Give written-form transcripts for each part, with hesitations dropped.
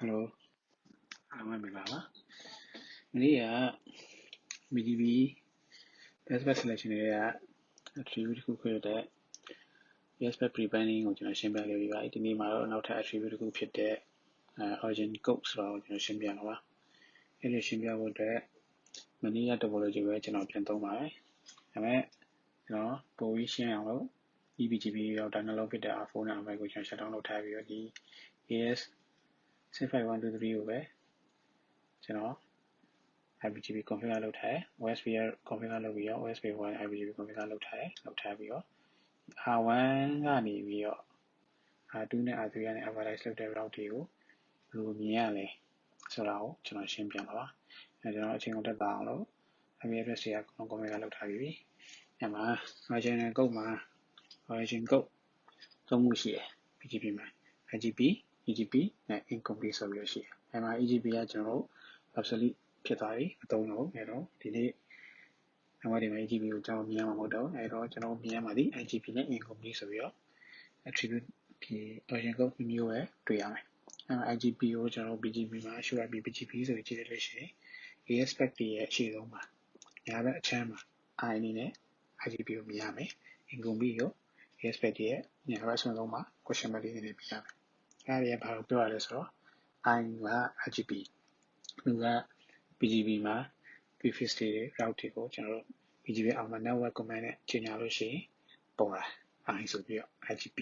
Hello, I'm Milana. Yeah, BGP best selection area attribute ku khuyot the yes pre-binding ကိုကျွန်တော်ရှင်းပြခဲ့ပြီးပါဒီနေ့မှာတော့နောက်ထပ် attribute တစ်ခုဖြစ်တဲ့ origin code ဆိုတော့ကျွန်တော်ရှင်းပြတော့ပါအဲ့လိုရှင်းပြဖို့အတွက်မနေ့က topology ပဲကျွန်တော်ပြန်သုံးပါတယ်ဒါပေမဲ့ကျွန်တော်ပိုပြီးရှင်းအောင်လို့ BGP ရောက်တာနှလုံးဖြစ်တဲ့ R4 နဲ့ R5 ကိုကျွန်တော် shut down လုပ်ထားပြီးတော့ဒီ AS 65123ကိုပဲကျွန်တော်IPGP configure လုပ်ထားတယ် OSP configure လုပ်ပြီးတော့ OSP 1 IPGP configure လုပ်ထားပြီးတော့ R1 ကနေပြီးတော့ R2 နဲ့ R3 ကနေ advertise လုပ်တဲ့ route တွေကိုဘယ်လိုမြင်ရလဲဆိုတာကိုကျွန်တော်ရှင်းပြပါပါအဲကျွန်တော်အချိန်ကုန်တက်အောင်လို့ IP address တွေက configure လုပ်ထားပြီးအဲ့မှာ original code မှာ origin code သုံးခုရှိတယ် BGP မှာ IGP EGP နဲ့ incomplete ဆိုပြီးတော့ရှိတယ်အဲ့မှာ EGP ကကျွန်တော်တို့ obsolete ဖြစ်သွားပြီမသုံးတော့အဲ့တော့ဒီနေ့နောက်ဒီမှာ EGP ကိုကျွန်တော်မြင်ရမှာမဟုတ်တော့အဲ့တော့ကျွန်တော်မြင်ရမှာဒီ IGP နဲ့ incomplete ဆိုပြီးတော့ attribute ဒီ origin code မျိုးပဲတွေ့ရမယ်အဲ့မှာ IGP ကိုကျွန်တော် BGP မှာ show IP BGP ဆိုပြီးကြည့်လိုက်လို့ရှိရင် AS spec တွေရဲ့အရှိဆုံးမှာညာဘက်အချမ်းမှာ I အနေနဲ့ IGP ကိုမြင်ရမယ် incomplete ကို AS spec တွေရဲ့ညာဘက်အဆုံးမှာ question mark လေးနေနဲ့ပြရမယ်အဲ့ဒီကဘာလို့ပြောရလဲဆိုတော့ I က IGP သူက BGP မှာ prefix တွေ route တွေကိုကျွန်တော်တို့ BGP အောက်မှာ network command နဲ့ချိန်ညာလို့ရှိရင်ပေါ်လာ I ဆိုပြီးတော့ IGP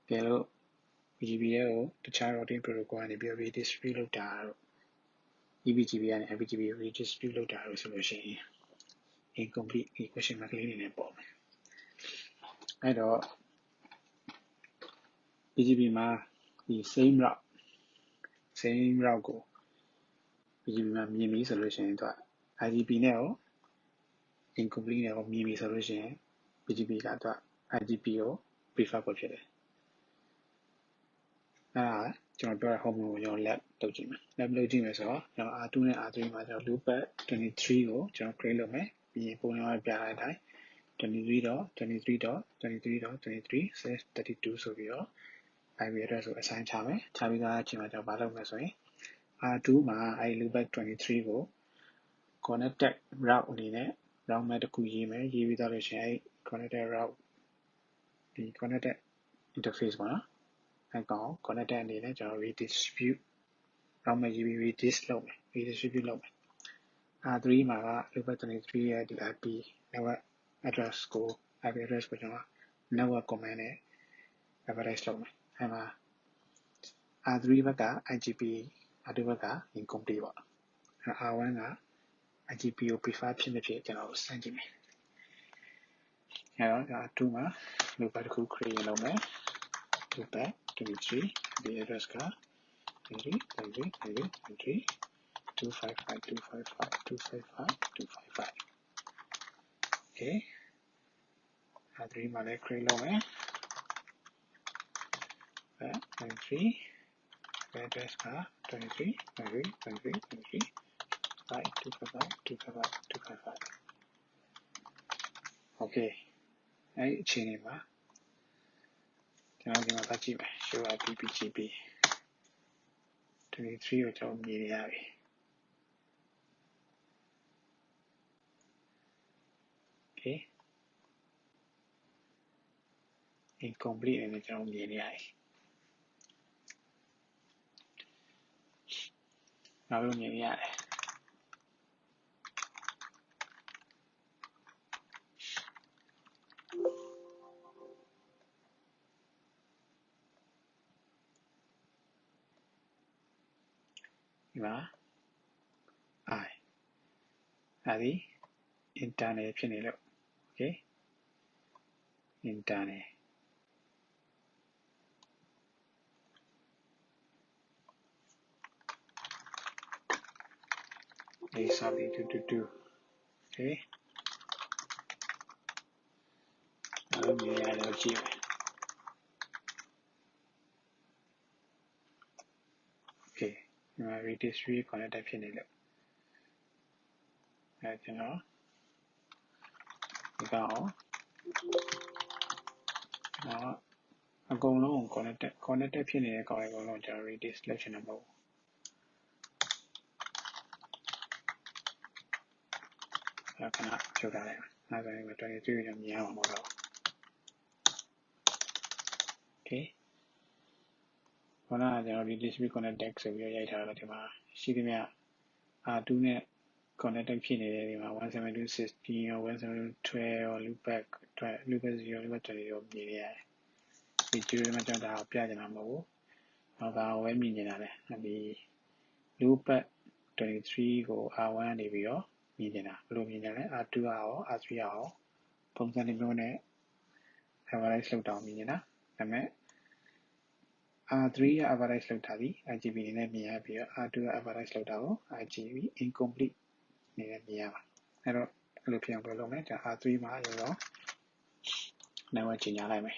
ကဲလို့ BGP ရဲ့ကိုတခြား routing protocol ကနေပြီးတော့ redistribute လုပ်တာတော့ EBGP ကနေ IBGP ကို redistribute လုပ်တာလို့ဆိုလို့ရှိရင် incomplete question mark လေးနေနဲ့ပေါ်မယ်အဲ့တော့ BGP မှာဒီ same route ကို BGP မှာမြင်ပြီဆိုလို့ရှိရင်သူက IGP နဲ့ကို incomplete နဲ့ကိုမြင်ပြီဆိုလို့ရှိရင် BGP ကသူက IGP ကို prefer ဖို့ဖြစ်တယ်အဲ့ဒါကျွန်တော်ပြောတဲ့ home ကိုကျွန်တော် lab လုပ်ကြည့်မယ် lab လုပ်ကြည့်မယ်ဆိုတော့ကျွန်တော် R2 နဲ့ R3 မှာကျွန်တော် loopback 23ကိုကျွန်တော် create လုပ်မယ်ပြီးရင်ပုံစံပြတဲ့အတိုင်း 23.23.23.23/32 ဆိုပြီးတော့ IP address ကို assign ချမယ်ချပြီးသားအချိန်မှာကျွန်တော်မလုပ်မယ်ဆိုရင် R2 မှာအဲ့ loopback 23ကို connected route အနေနဲ့ route map တစ်ခုရေးမယ်ရေးပြီးသားလို့ရှိရင်အဲ့ connected route ဒီ connected interface ပေါ့နော်အဲ့ကောင် connected အနေနဲ့ကျွန်တော် redistribute route map ရေးပြီး redistribute လုပ်မယ် R3 မှာက loopback 23ရဲ့ဒီ IP network address ကို IP address ကိုကျွန်တော် network command နဲ့ advertise လုပ်မယ်အဲ့မှာ R3 ဘက်က IGP R2 ဘက်က incomplete ပေါ့ R1 က IGP ကို prefer ဖြစ်နေဖြစ်ကျွန်တော်စမ်းကြည့်မယ်အဲ့တော့ R2 မှာ loopback တစ်ခု create လုပ်မယ် loopback 23 IP address က 23 255 okay R3 မှာလည်း create လုပ်မယ် 23 address က 23 255 okay အဲ့ဒီအချိန်လေးမှာကျွန်တော်ဒီမှာပတ်ကြည့်မယ် show IP BGP 23ကိုကျွန်တော်မြင်ရပြီokay incomplete အနေနဲ့ကျွန်တော်မြင်နေရတယ်နောက်လို့မြင်ရတယ်ဒီမှာ I အဲ့ဒီ internal ဖြစ်နေလို့ okay internal something to do okay နောက်မြင်ရတယ်ကြည့်မယ် okay ဒီမှာ redistribute connected ဖြစ်နေလို့အဲ့ကျွန်တော်ဒီကောင် အကုန်လုံး connected ဖြစ်နေတဲ့ကောင်တွေအကုန်လုံးကျွန်တော် radius လုပ်ချင်တာမဟုတ်ဘူးအဲ့ခဏဖြုတ်ထားလိုက်မယ်အဲ့ဒါဆိုရင်23ကိုမြင်ရမှာမဟုတ်တော့ okay ခုနကကျွန်တော် radius connected ဆိုပြီးရိုက်ထားတော့ဒီမှာရှိသမျှ R2 နဲ့ connected ဖြစ်နေတယ်ဒီမှာ172.16 or 172.12 or loopback 0 loopback 20ကိုမြင်ရတယ်ဒီကျိုးတွေမှာကျွန်တော်ဒါကိုပြချင်တာမဟုတ်ဘူးနောက်ဒါကိုပဲမြင်နေတာလေဒီ loopback 23ကို R1 ကနေပြီးတော့မြင်နေတာဘယ်လိုမြင်ကြလဲ R2 ရော R3 ရောပုံစံမျိုးနဲ့ average လောက်တောင်မြင်နေတာဒါပေမဲ့ R3 က average လောက်တာဒီ IGP နေနဲ့မြင်ရပြီးတော့ R2 က average လောက်တာကို IGP incomplete နေနဲ့မြင်ရမှာအဲ့တော့အဲ့လိုဖြစ်အောင်လုပ်မယ်ဒါ R3 မှာရော network ကြီးညာလိုက်မယ်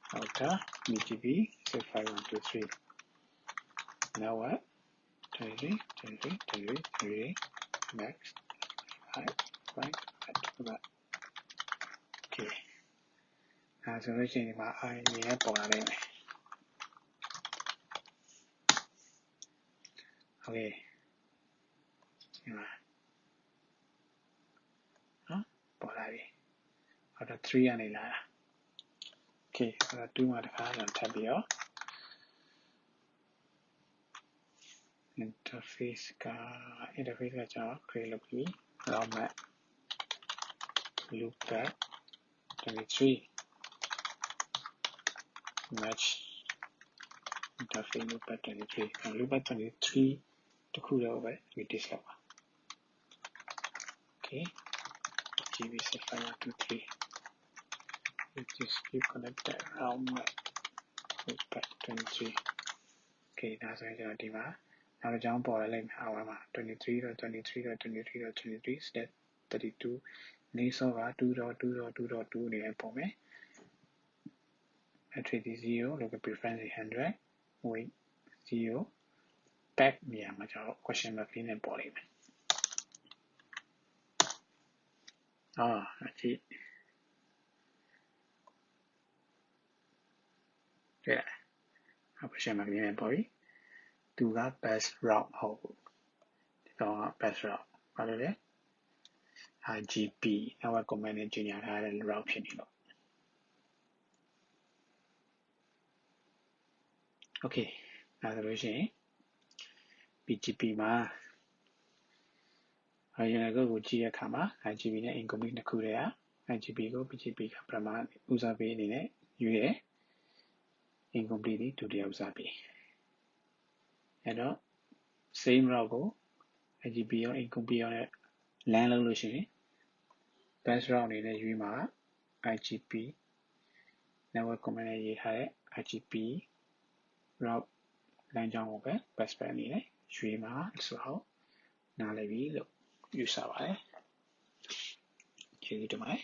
ဟုတ်တာ BGP 65123 network 23 next 5 right okay ဆိုလို့ရှိရင်ဒီမှာ I မြင်ရပေါ်လာနိုင်မယ်okay ဒီမှာနော်ပေါ်လာပြီဟုတ်တော့3ကနေလာတာ okay ဆိုတော့2မှာတစ်ခါကျွန်တော်ထပ်ပြီးတော့ interface ကကျွန်တော် create လုပ်ပြီး route map loopback 23 match interface loopback 23 loopback 23တစ်ခုတော့ပဲ radius လောက်ပါ okay GB 65123 radius connected route map loopback 23 okay ဒါဆိုရင်ကျွန်တော်ဒီမှာနောက်တစ်ကြောင်းပေါ်လာလိုက်မယ် R1 မှာ 23.23.23.23 step 32 နေစောက 2.2.2.2 နေနဲ့ပုံမယ် entry 0 local preference 100 weight 0 back နေရာမှာကျွန်တော် question mark လေးနဲ့ပေါ်လိမ့်မယ်အကြည့်တဲ့ question mark လေးနဲ့ပေါ်ပြီသူက best route မဟုတ်ဘူးဒီကောင်က best route ဘာလို့လဲ IGP network command နဲ့ကြီးညာထားတဲ့ route ဖြစ်နေလို့ okay ဒါဆိုလို့ရှိရင် BGP မှာ original code ကိုကြည့်ရခါမှာ IGP နဲ့ incomplete နှစ်ခုတည်းက IGP ကို BGP ကပထမဦးစားပေးအနေနဲ့ယူရဲ incomplete ဒုတိယဦးစားပေးအဲ့တော့ same route ကို IGP ရော incomplete ရောနဲ့ LAN လုပ်လို့ရှိရင် best route အနေနဲ့ယူမှာ IGP network command နဲ့ရေးထားတဲ့ IGP route လမ်းကြောင်းကိုပဲ best bet အနေနဲ့ယူမှာဆိုတော့နားလည်ပြီလို့ယူဆပါတယ်ကျေးဇူးတင်ပါတယ်